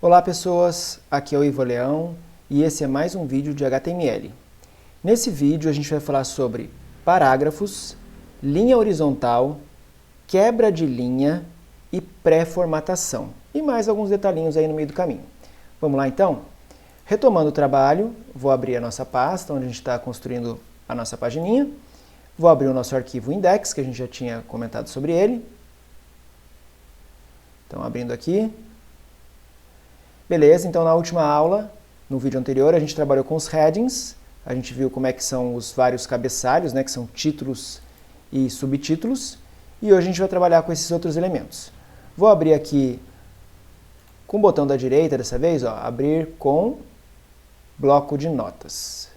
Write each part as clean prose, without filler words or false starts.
Olá pessoas, aqui é o Ivo Leão e esse é mais um vídeo de HTML. Nesse vídeo a gente vai falar sobre parágrafos, linha horizontal, quebra de linha e pré-formatação. E mais alguns detalhinhos aí no meio do caminho. Vamos lá então? Retomando o trabalho, vou abrir a nossa pasta onde a gente está construindo a nossa pagininha. Vou abrir o nosso arquivo index, que a gente já tinha comentado sobre ele. Então abrindo aqui. Beleza, então na última aula, no vídeo anterior, a gente trabalhou com os headings, a gente viu como é que são os vários cabeçalhos, né, que são títulos e subtítulos, e hoje a gente vai trabalhar com esses outros elementos. Vou abrir aqui com o botão da direita dessa vez, ó, abrir com bloco de notas.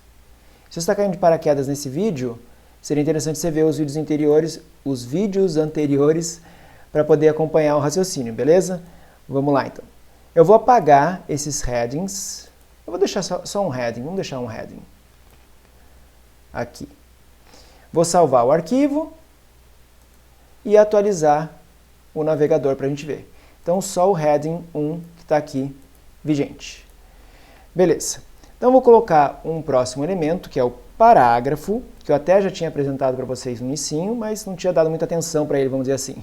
Se você está caindo de paraquedas nesse vídeo, seria interessante você ver os vídeos anteriores para poder acompanhar o raciocínio, beleza? Vamos lá então. Eu vou apagar esses headings. Eu vou deixar só um heading. Vamos deixar um heading. Aqui. Vou salvar o arquivo e atualizar o navegador para a gente ver. Então, só o heading 1 que está aqui vigente. Beleza. Então, vou colocar um próximo elemento, que é o parágrafo, que eu até já tinha apresentado para vocês no inicinho, mas não tinha dado muita atenção para ele, vamos dizer assim.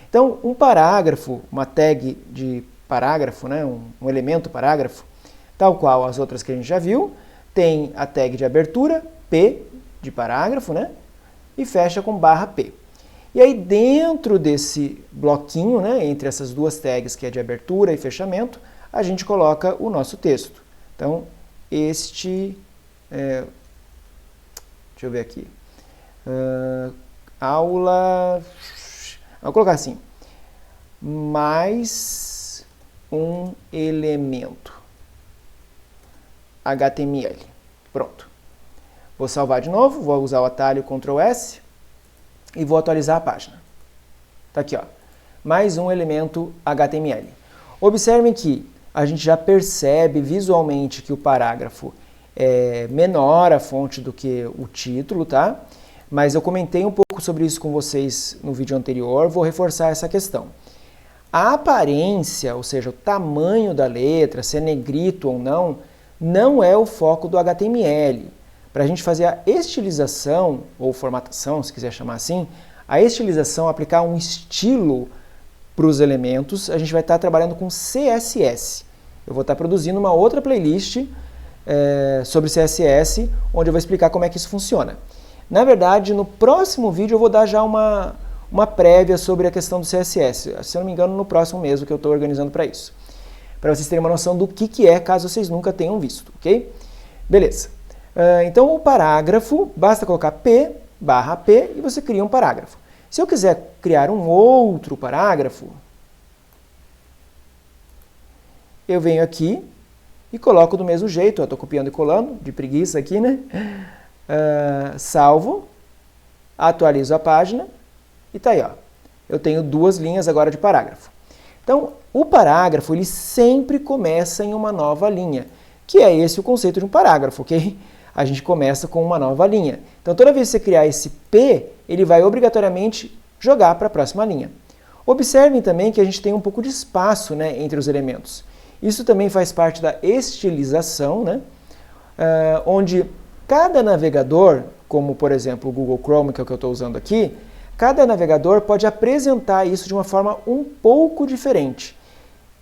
Então, um parágrafo, uma tag de parágrafo, né, um elemento parágrafo, tal qual as outras que a gente já viu, tem a tag de abertura, P, de parágrafo, né, e fecha com /P. E aí dentro desse bloquinho, né, entre essas duas tags, que é de abertura e fechamento, a gente coloca o nosso texto. Então, deixa eu ver aqui, aula, vou colocar assim, mais um elemento HTML. Pronto. Vou salvar de novo, vou usar o atalho Ctrl S e vou atualizar a página. Tá aqui, ó. Mais um elemento HTML. Observem que a gente já percebe visualmente que o parágrafo é menor a fonte do que o título, tá? Mas eu comentei um pouco sobre isso com vocês no vídeo anterior, vou reforçar essa questão. A aparência, ou seja, o tamanho da letra, se é negrito ou não, não é o foco do HTML. Para a gente fazer a estilização, ou formatação, se quiser chamar assim, a estilização, aplicar um estilo para os elementos, a gente vai estar trabalhando com CSS. Eu vou estar produzindo uma outra playlist sobre CSS, onde eu vou explicar como é que isso funciona. Na verdade, no próximo vídeo eu vou dar já uma prévia sobre a questão do CSS. Se eu não me engano, no próximo mesmo que eu estou organizando para isso. Para vocês terem uma noção do que é, caso vocês nunca tenham visto, ok? Beleza. Então, o parágrafo, basta colocar P/P e você cria um parágrafo. Se eu quiser criar um outro parágrafo, eu venho aqui e coloco do mesmo jeito. Eu estou copiando e colando, de preguiça aqui, né? Salvo, atualizo a página. E tá aí, ó. Eu tenho duas linhas agora de parágrafo. Então, o parágrafo, ele sempre começa em uma nova linha, que é esse o conceito de um parágrafo, ok? A gente começa com uma nova linha. Então, toda vez que você criar esse P, ele vai obrigatoriamente jogar para a próxima linha. Observem também que a gente tem um pouco de espaço, né, entre os elementos. Isso também faz parte da estilização, né? Onde cada navegador, como por exemplo o Google Chrome, que é o que eu estou usando aqui, cada navegador pode apresentar isso de uma forma um pouco diferente.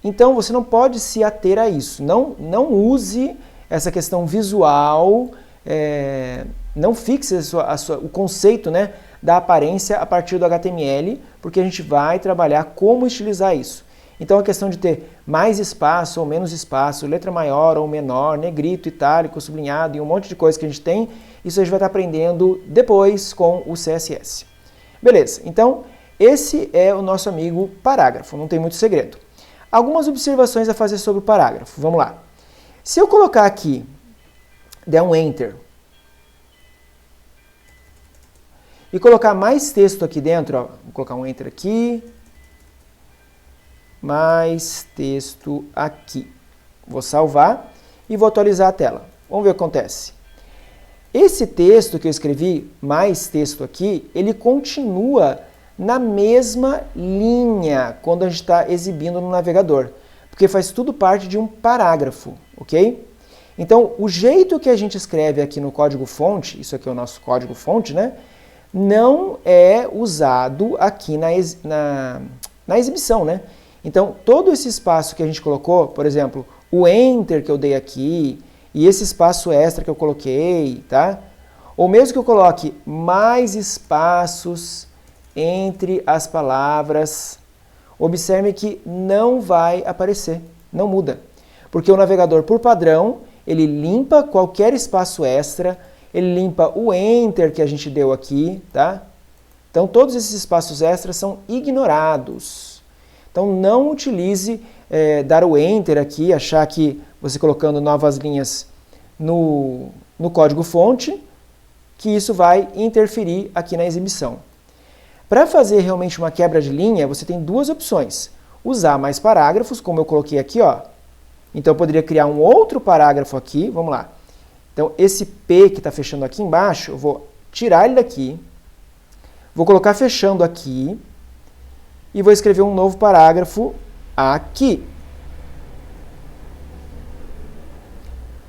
Então, você não pode se ater a isso. Não use essa questão visual, não fixe o conceito, né, da aparência a partir do HTML, porque a gente vai trabalhar como estilizar isso. Então, a questão de ter mais espaço ou menos espaço, letra maior ou menor, negrito, itálico, sublinhado e um monte de coisa que a gente tem, isso a gente vai estar aprendendo depois com o CSS. Beleza, então esse é o nosso amigo parágrafo, não tem muito segredo. Algumas observações a fazer sobre o parágrafo, vamos lá. Se eu colocar aqui, der um Enter, e colocar mais texto aqui dentro, ó, vou colocar um Enter aqui, mais texto aqui. Vou salvar e vou atualizar a tela. Vamos ver o que acontece. Esse texto que eu escrevi, mais texto aqui, ele continua na mesma linha quando a gente está exibindo no navegador. porque faz tudo parte de um parágrafo, ok? Então, o jeito que a gente escreve aqui no código-fonte, isso aqui é o nosso código-fonte, né? Não é usado aqui na exibição, né? Então, todo esse espaço que a gente colocou, por exemplo, o Enter que eu dei aqui, e esse espaço extra que eu coloquei, tá? Ou mesmo que eu coloque mais espaços entre as palavras, observe que não vai aparecer, não muda. Porque o navegador, por padrão, ele limpa qualquer espaço extra, ele limpa o Enter que a gente deu aqui, tá? Então, todos esses espaços extras são ignorados. Então, não utilize dar o Enter aqui, achar que você colocando novas linhas no código-fonte, que isso vai interferir aqui na exibição. Para fazer realmente uma quebra de linha, você tem duas opções. Usar mais parágrafos, como eu coloquei aqui, ó. Então, eu poderia criar um outro parágrafo aqui, vamos lá. Então, esse P que está fechando aqui embaixo, eu vou tirar ele daqui, vou colocar fechando aqui, e vou escrever um novo parágrafo aqui.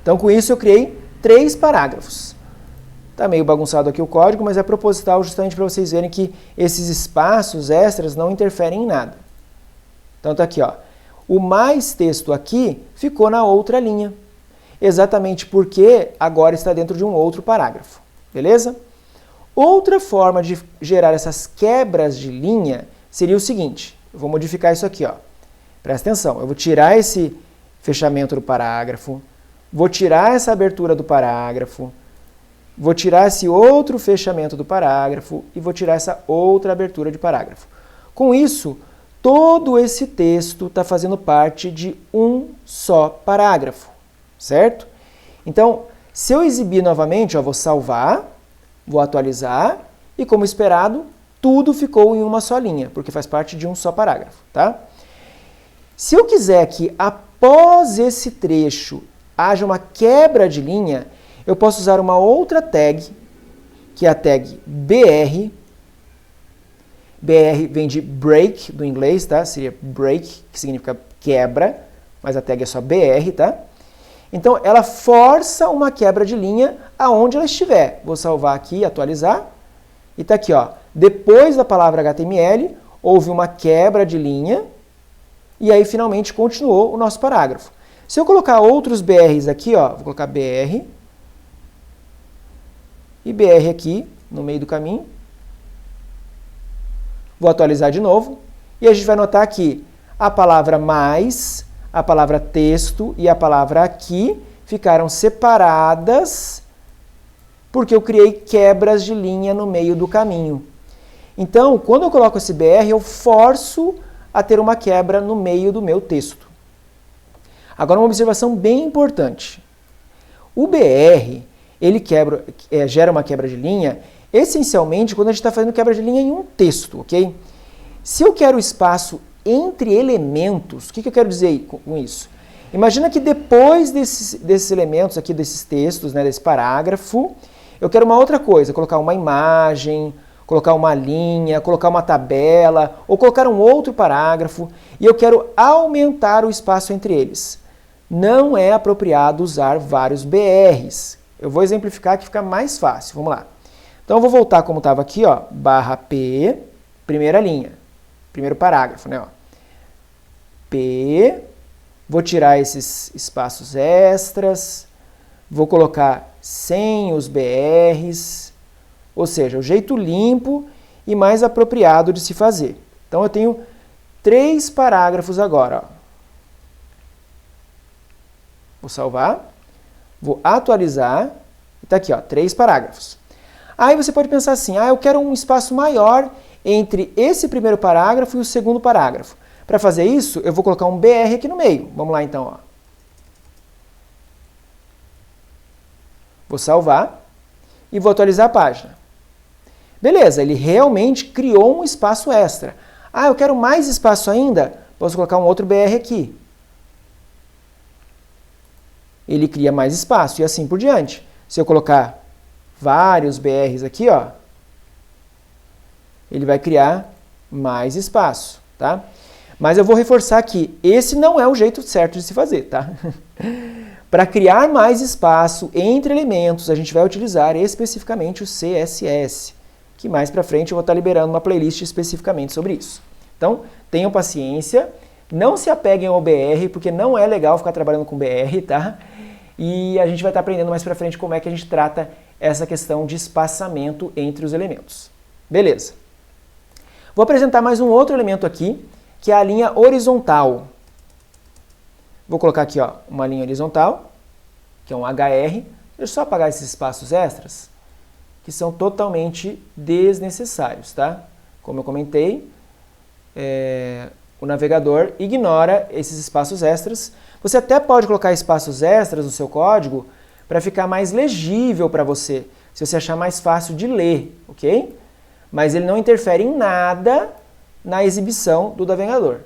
Então, com isso, eu criei 3 parágrafos. Está meio bagunçado aqui o código, mas é proposital justamente para vocês verem que esses espaços extras não interferem em nada. Então, está aqui, ó. O mais texto aqui ficou na outra linha. Exatamente porque agora está dentro de um outro parágrafo. Beleza? Outra forma de gerar essas quebras de linha seria o seguinte. Eu vou modificar isso aqui, ó. Presta atenção. Eu vou tirar esse fechamento do parágrafo. Vou tirar essa abertura do parágrafo. Vou tirar esse outro fechamento do parágrafo e vou tirar essa outra abertura de parágrafo. Com isso, todo esse texto está fazendo parte de um só parágrafo, certo? Então, se eu exibir novamente, ó, vou salvar, vou atualizar e, como esperado, tudo ficou em uma só linha, porque faz parte de um só parágrafo, tá? Se eu quiser que após esse trecho haja uma quebra de linha, eu posso usar uma outra tag, que é a tag BR. BR vem de break, do inglês, tá? Seria break, que significa quebra, mas a tag é só BR, tá? Então, ela força uma quebra de linha aonde ela estiver. Vou salvar aqui, atualizar. E tá aqui, ó. Depois da palavra HTML, houve uma quebra de linha. E aí, finalmente, continuou o nosso parágrafo. Se eu colocar outros BRs aqui, ó, vou colocar BR. E BR aqui, no meio do caminho. Vou atualizar de novo. E a gente vai notar que a palavra mais, a palavra texto e a palavra aqui ficaram separadas porque eu criei quebras de linha no meio do caminho. Então, quando eu coloco esse BR, eu forço a ter uma quebra no meio do meu texto. Agora, uma observação bem importante. O BR, ele gera uma quebra de linha, essencialmente, quando a gente está fazendo quebra de linha em um texto, ok? Se eu quero espaço entre elementos, o que eu quero dizer com isso? Imagina que depois desses elementos aqui, desses textos, né, desse parágrafo, eu quero uma outra coisa, colocar uma imagem, colocar uma linha, colocar uma tabela, ou colocar um outro parágrafo, e eu quero aumentar o espaço entre eles. Não é apropriado usar vários BRs. Eu vou exemplificar que fica mais fácil. Vamos lá. Então, eu vou voltar como estava aqui, ó, barra P, primeira linha, primeiro parágrafo, né? Ó. P, vou tirar esses espaços extras, vou colocar sem os BRs, ou seja, o jeito limpo e mais apropriado de se fazer. Então, eu tenho 3 parágrafos agora. Ó. Vou salvar, vou atualizar, e está aqui, ó, 3 parágrafos. Aí você pode pensar assim, eu quero um espaço maior entre esse primeiro parágrafo e o segundo parágrafo. Para fazer isso, eu vou colocar um BR aqui no meio. Vamos lá então, ó. Vou salvar e vou atualizar a página. Beleza, ele realmente criou um espaço extra. Eu quero mais espaço ainda? Posso colocar um outro BR aqui. Ele cria mais espaço e assim por diante. Se eu colocar vários BRs aqui, ó, ele vai criar mais espaço, tá? Mas eu vou reforçar que esse não é o jeito certo de se fazer, tá? Para criar mais espaço entre elementos, a gente vai utilizar especificamente o CSS, que mais para frente eu vou estar liberando uma playlist especificamente sobre isso. Então, tenham paciência, não se apeguem ao BR, porque não é legal ficar trabalhando com BR, tá? E a gente vai estar aprendendo mais para frente como é que a gente trata essa questão de espaçamento entre os elementos. Beleza. Vou apresentar mais um outro elemento aqui, que é a linha horizontal. Vou colocar aqui ó, uma linha horizontal, que é um HR. Deixa eu só apagar esses espaços extras, que são totalmente desnecessários, tá? Como eu comentei, o navegador ignora esses espaços extras. Você até pode colocar espaços extras no seu código para ficar mais legível para você, se você achar mais fácil de ler, ok? Mas ele não interfere em nada na exibição do navegador.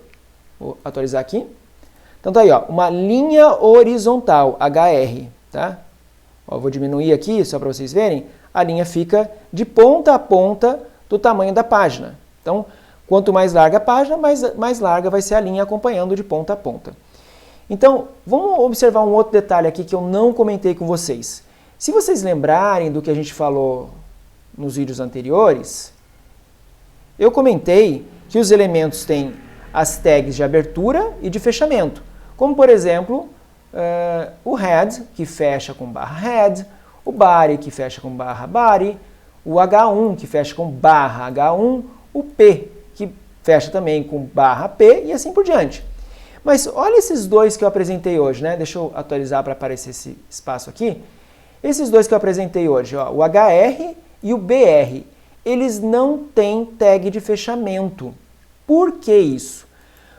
Vou atualizar aqui. Então tá aí, ó, uma linha horizontal, HR, tá? Ó, vou diminuir aqui, só para vocês verem. A linha fica de ponta a ponta do tamanho da página. Então, quanto mais larga a página, mais larga vai ser a linha acompanhando de ponta a ponta. Então, vamos observar um outro detalhe aqui que eu não comentei com vocês. Se vocês lembrarem do que a gente falou nos vídeos anteriores, eu comentei que os elementos têm as tags de abertura e de fechamento. Como, por exemplo, o head, que fecha com barra head, o body, que fecha com barra body, o H1, que fecha com barra H1, o P, que fecha também com barra P e assim por diante. Mas olha esses dois que eu apresentei hoje, né? Deixa eu atualizar para aparecer esse espaço aqui. Esses dois que eu apresentei hoje, ó, o HR e o BR, eles não têm tag de fechamento. Por que isso?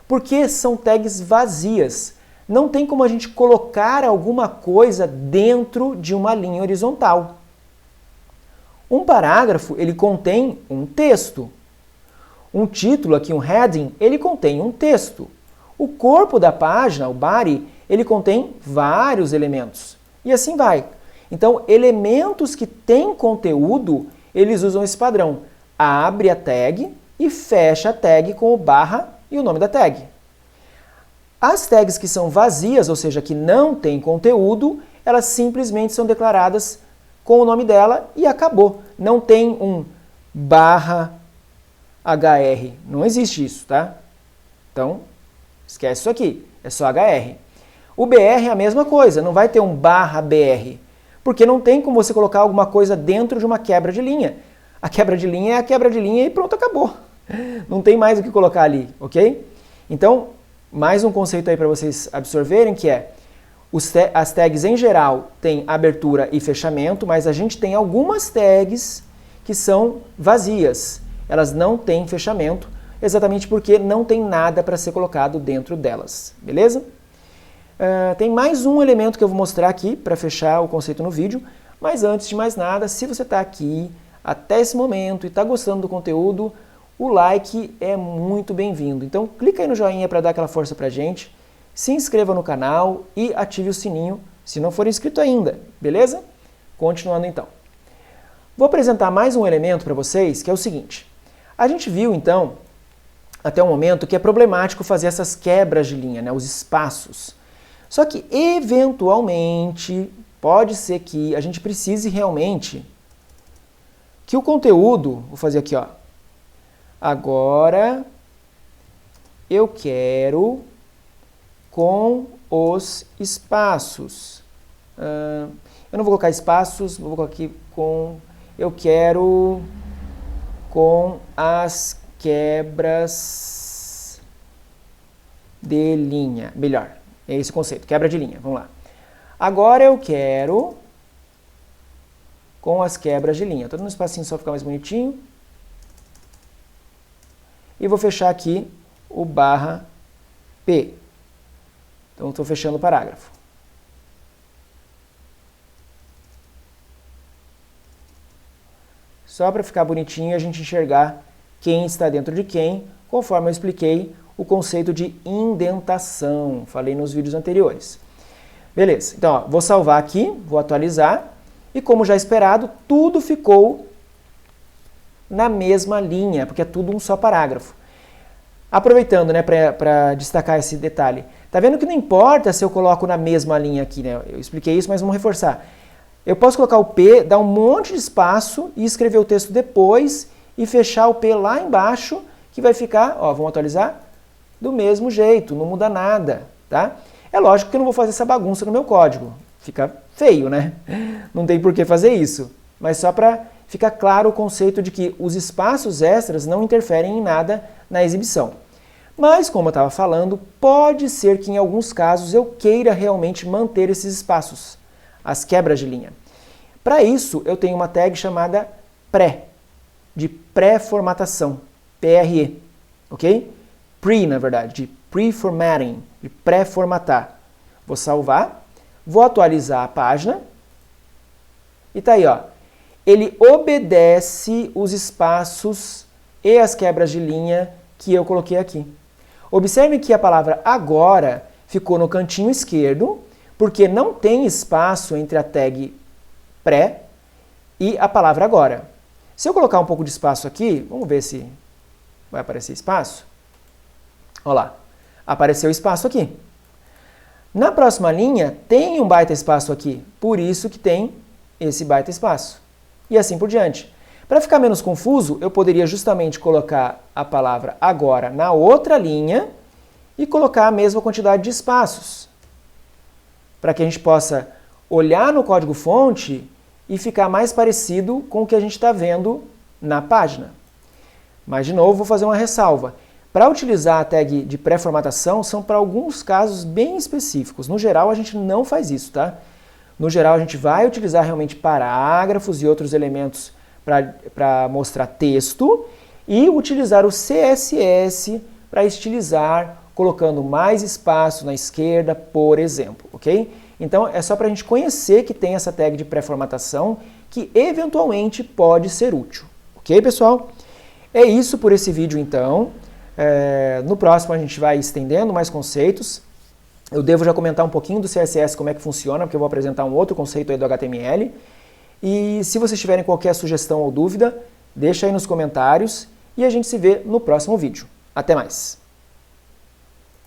Porque são tags vazias. Não tem como a gente colocar alguma coisa dentro de uma linha horizontal. Um parágrafo, ele contém um texto. Um título aqui, um heading, ele contém um texto. O corpo da página, o body, ele contém vários elementos. E assim vai. Então, elementos que têm conteúdo, eles usam esse padrão. Abre a tag e fecha a tag com o barra e o nome da tag. As tags que são vazias, ou seja, que não têm conteúdo, elas simplesmente são declaradas com o nome dela e acabou. Não tem um barra HR. Não existe isso, tá? Então, esquece isso aqui. É só HR. O BR é a mesma coisa. Não vai ter um barra BR. Porque não tem como você colocar alguma coisa dentro de uma quebra de linha. A quebra de linha é a quebra de linha e pronto, acabou. Não tem mais o que colocar ali, ok? Então, mais um conceito aí para vocês absorverem, que é as tags em geral têm abertura e fechamento, mas a gente tem algumas tags que são vazias. Elas não têm fechamento, exatamente porque não tem nada para ser colocado dentro delas, beleza? Tem mais um elemento que eu vou mostrar aqui para fechar o conceito no vídeo, mas antes de mais nada, se você está aqui até esse momento e está gostando do conteúdo, o like é muito bem-vindo. Então clica aí no joinha para dar aquela força para a gente, se inscreva no canal e ative o sininho se não for inscrito ainda, beleza? Continuando então. Vou apresentar mais um elemento para vocês, que é o seguinte. A gente viu então, até o momento, que é problemático fazer essas quebras de linha, né, os espaços. Só que, eventualmente, pode ser que a gente precise realmente que o conteúdo, vou fazer aqui, ó, agora eu quero com os espaços. Eu não vou colocar espaços, vou colocar aqui com, eu quero com as quebras de linha, melhor. É esse o conceito, quebra de linha. Vamos lá. Agora eu quero com as quebras de linha. Estou dando um espacinho só para ficar mais bonitinho. E vou fechar aqui o barra P. Então, estou fechando o parágrafo. Só para ficar bonitinho e a gente enxergar quem está dentro de quem, conforme eu expliquei o conceito de indentação, falei nos vídeos anteriores. Beleza, então ó, vou salvar aqui, vou atualizar, e como já esperado, tudo ficou na mesma linha, porque é tudo um só parágrafo. Aproveitando, né, para destacar esse detalhe, tá vendo que não importa se eu coloco na mesma linha aqui, né? Eu expliquei isso, mas vamos reforçar. Eu posso colocar o P, dar um monte de espaço e escrever o texto depois e fechar o P lá embaixo, que vai ficar, ó, vamos atualizar, do mesmo jeito, não muda nada, tá? É lógico que eu não vou fazer essa bagunça no meu código, fica feio, né? Não tem por que fazer isso, mas só para ficar claro o conceito de que os espaços extras não interferem em nada na exibição. Mas, como eu estava falando, pode ser que em alguns casos eu queira realmente manter esses espaços, as quebras de linha. Para isso, eu tenho uma tag chamada pré, de pré-formatação, PRE, ok? Pre, na verdade, de pre-formatting, de pré-formatar. Vou salvar, vou atualizar a página e tá aí, ó. Ele obedece os espaços e as quebras de linha que eu coloquei aqui. Observe que a palavra agora ficou no cantinho esquerdo, porque não tem espaço entre a tag pré e a palavra agora. Se eu colocar um pouco de espaço aqui, vamos ver se vai aparecer espaço. Olha lá, apareceu espaço aqui. Na próxima linha tem um baita espaço aqui, por isso que tem esse baita espaço. E assim por diante. Para ficar menos confuso, eu poderia justamente colocar a palavra agora na outra linha e colocar a mesma quantidade de espaços, para que a gente possa olhar no código-fonte e ficar mais parecido com o que a gente está vendo na página. Mas, de novo, vou fazer uma ressalva. Para utilizar a tag de pré-formatação, são para alguns casos bem específicos. No geral, a gente não faz isso, tá? No geral, a gente vai utilizar realmente parágrafos e outros elementos para mostrar texto e utilizar o CSS para estilizar, colocando mais espaço na esquerda, por exemplo, ok? Então, é só para a gente conhecer que tem essa tag de pré-formatação que eventualmente pode ser útil, ok, pessoal? É isso por esse vídeo, então. No próximo a gente vai estendendo mais conceitos. Eu devo já comentar um pouquinho do CSS, como é que funciona, porque eu vou apresentar um outro conceito aí do HTML. E se vocês tiverem qualquer sugestão ou dúvida, deixa aí nos comentários e a gente se vê no próximo vídeo. Até mais!